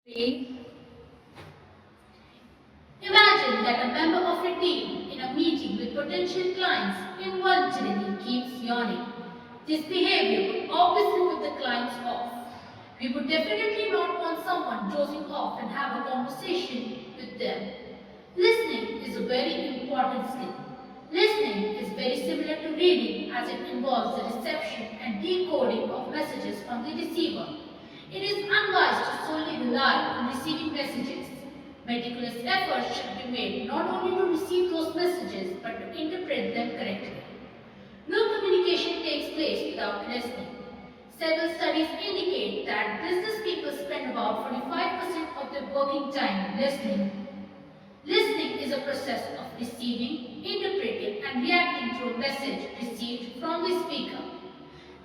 Three. Imagine that a member of a team in a meeting with potential clients involuntarily keeps yawning. This behavior would obviously put the clients off. We would definitely not want someone dozing off and have a conversation with them. Listening is a very important skill. Listening is very similar to reading as it involves the reception and decoding of messages from the receiver. It is unwise to solely rely on receiving messages. Meticulous efforts should be made not only to receive those messages but to interpret them correctly. No communication takes place without listening. Several studies indicate that business people spend about 45% of their working time listening. Listening is a process of receiving, interpreting, and reacting to a message received from the speaker.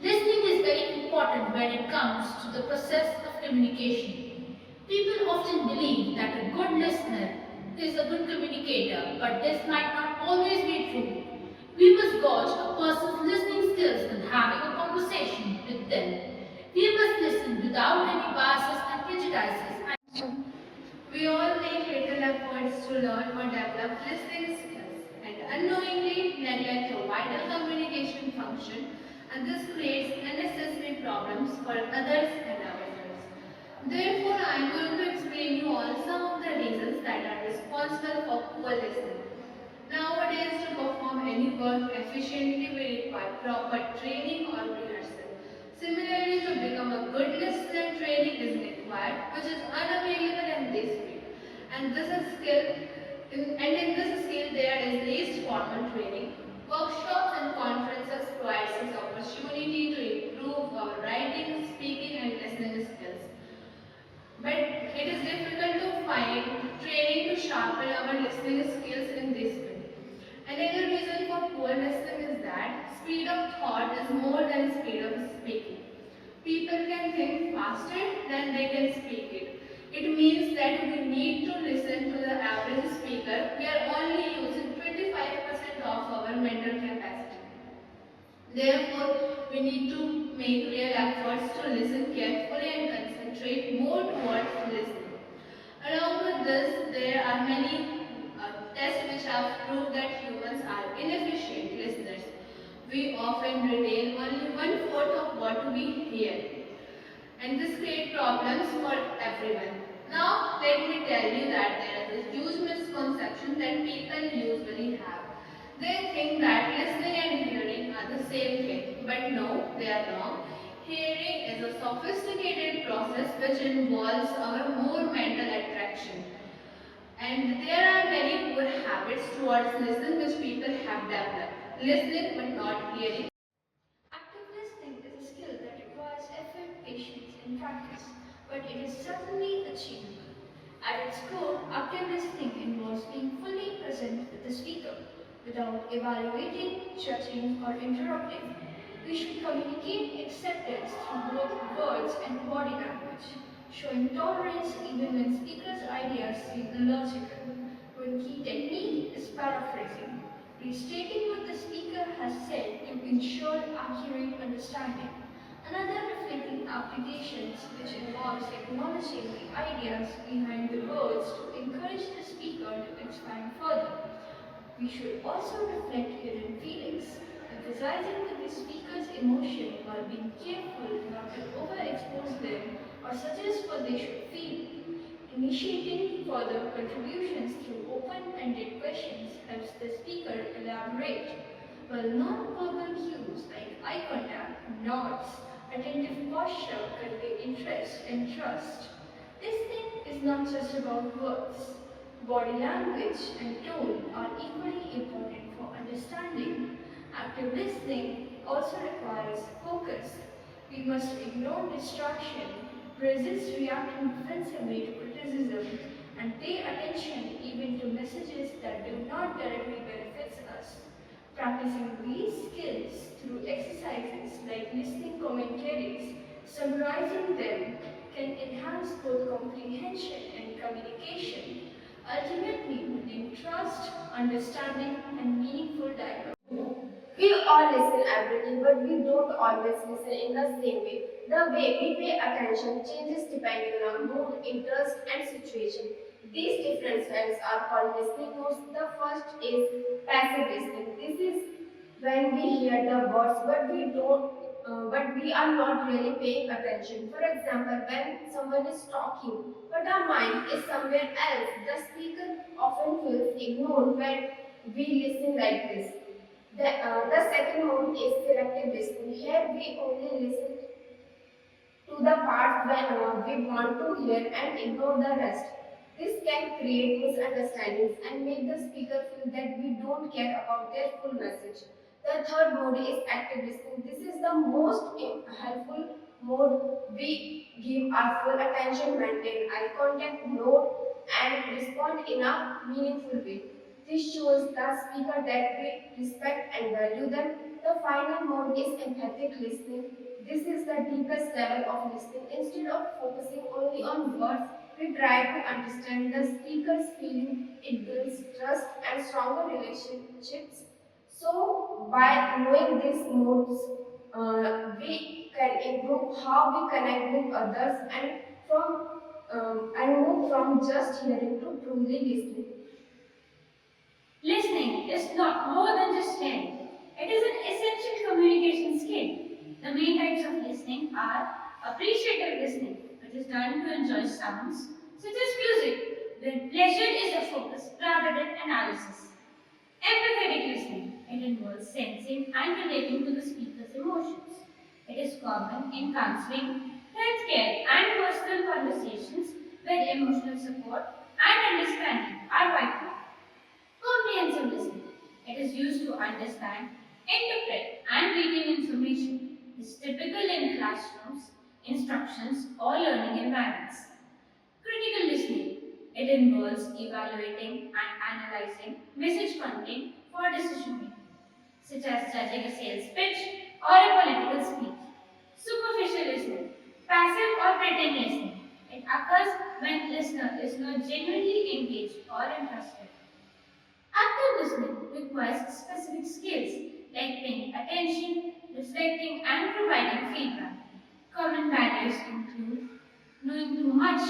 Listening is very important when it comes to the process of communication. People often believe that a good listener is a good communicator, but this might not always be true. We must gauge a person's listening skills when having a conversation with them. We must listen without any biases and prejudices. We all make little efforts to learn or develop listening skills and unknowingly neglect a vital communication function, and this creates unnecessary problems for others and ourselves. Therefore, I am going to explain you all some of the reasons that are responsible for poor listening. Nowadays, to perform any work efficiently, we require proper training or rehearsal. Similarly, to become a good listener, training is required, which is unavailable in this field. And this is in this skill, there is least formal training. Workshops and conferences provides us opportunity to improve our writing, speaking, and listening skills. But it is difficult to find training to sharpen our listening skills in this field. Another reason for poor listening is that speed of thought is more than speed of speaking. People can think faster than they can speak it. It means that we need to listen to the average speaker. We are only using 25% of our mental capacity. Therefore, we need to make real efforts to listen carefully and concentrate more towards listening. Along with this, there are many tests which have proved that humans are inefficient listeners. We often retain only one-fourth of what we hear, and this creates problems for everyone. Now, let me tell you that there is a huge misconception that people usually have. They think that listening and hearing are the same thing, but no, they are wrong. Hearing is a sophisticated process which involves our more mental attraction. And there are many poor habits towards listening which people have developed. Listening but not hearing. Active listening is a skill that requires effort, patience, and practice, but it is certainly achievable. At its core, active listening involves being fully present with the speaker, without evaluating, judging, or interrupting. We should communicate acceptance through both words and body language, showing tolerance even when speaker's ideas seem illogical. One key technique is paraphrasing, restating what the speaker has said to ensure accurate understanding. Another reflecting applications which involves acknowledging the ideas behind the words to encourage the speaker to expand further. We should also reflect hidden feelings, emphasizing with the speaker's emotion while being careful not to overexpose them or suggest what they should feel. Initiating further contributions through open-ended questions helps the speaker elaborate, while non-verbal cues like eye contact, nods, attentive posture convey interest and trust. Listening is not just about words. Body language and tone are equally important for understanding. Active listening also requires focus. We must ignore distraction, resist reacting defensively to criticism, and pay attention even to messages that do not directly benefit us. Practicing these skills through exercises like listening commentaries, summarizing them, can enhance both comprehension and communication, ultimately building trust, understanding, and meaningful dialogue. We all listen everything, but we don't always listen in the same way. The way we pay attention changes depending on our mood, interest, and situation. These different styles are called listening modes. The first is passive listening. This is when we hear the words, but we are not really paying attention. For example, when someone is talking, but our mind is somewhere else, the speaker often feels ignored when we listen like this. The second mode is selective listening. Here we only listen to the parts we want to hear and ignore the rest. This can create misunderstandings and make the speaker feel that we don't care about their full message. The third mode is active listening. This is the most helpful mode. We give our full attention, maintain eye contact, note, and respond in a meaningful way. This shows the speaker that we respect and value them. The final mode is empathic listening. This is the deepest level of listening. Instead of focusing only on words, we try to understand the speaker's feeling. It builds trust and stronger relationships. So, by knowing these modes, we can improve how we connect with others and move from just hearing to truly listening. Listening is not more than just hearing. It is an essential communication skill. The main types of listening are appreciative listening, which is done to enjoy sounds, such as music, where pleasure is the focus rather than analysis. Empathetic listening. It involves sensing and relating to the speaker's emotions. It is common in counseling, healthcare, and personal conversations where emotional support and understanding are vital. Comprehensive listening. It is used to understand, interpret, and retain information. It is typical in classrooms, instructions, or learning environments. Critical listening. It involves evaluating and analyzing message content for decision making, such as judging a sales pitch or a political speech. Superficial listening. Passive or pretend listening. It occurs when listener is not genuinely engaged or interested. Active listening requires specific skills like paying attention, reflecting, and providing feedback. Common barriers include knowing too much,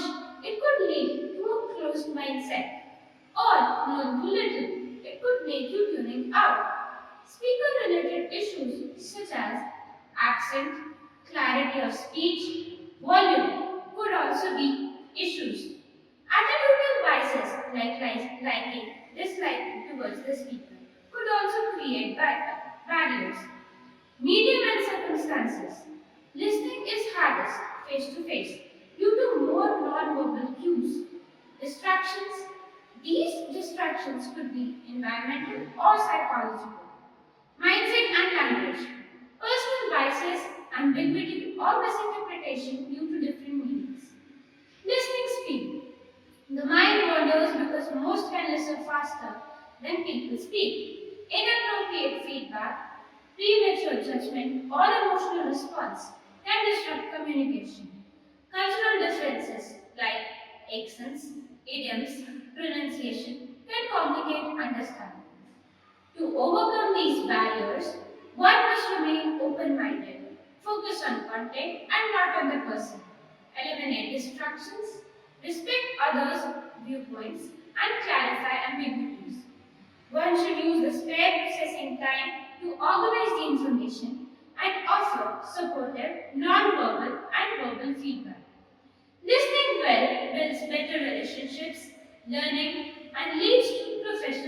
it could lead to a closed mindset, or knowing too little, it could make you tuning out. Speaker related issues such as accent, clarity of speech, volume could also be issues. Attitudinal biases like liking, disliking towards the speaker could also create barriers. Medium and circumstances. Listening is hardest face to face due to more non-verbal cues. Distractions. These distractions could be environmental or psychological. Mindset and language. Personal biases, ambiguity, or misinterpretation due to different meanings. Listening speed. The mind wanders because most can listen faster than people speak. Inappropriate feedback, premature judgment, or emotional response can disrupt communication. Cultural differences like accents, idioms, pronunciation can complicate understanding. To overcome these barriers, one must remain open minded, focus on content and not on the person, eliminate distractions, respect others' viewpoints, and clarify ambiguities. One should use the spare processing time to organize the information and offer supportive, non-verbal, and verbal feedback. Listening well builds better relationships, learning, and leads to professional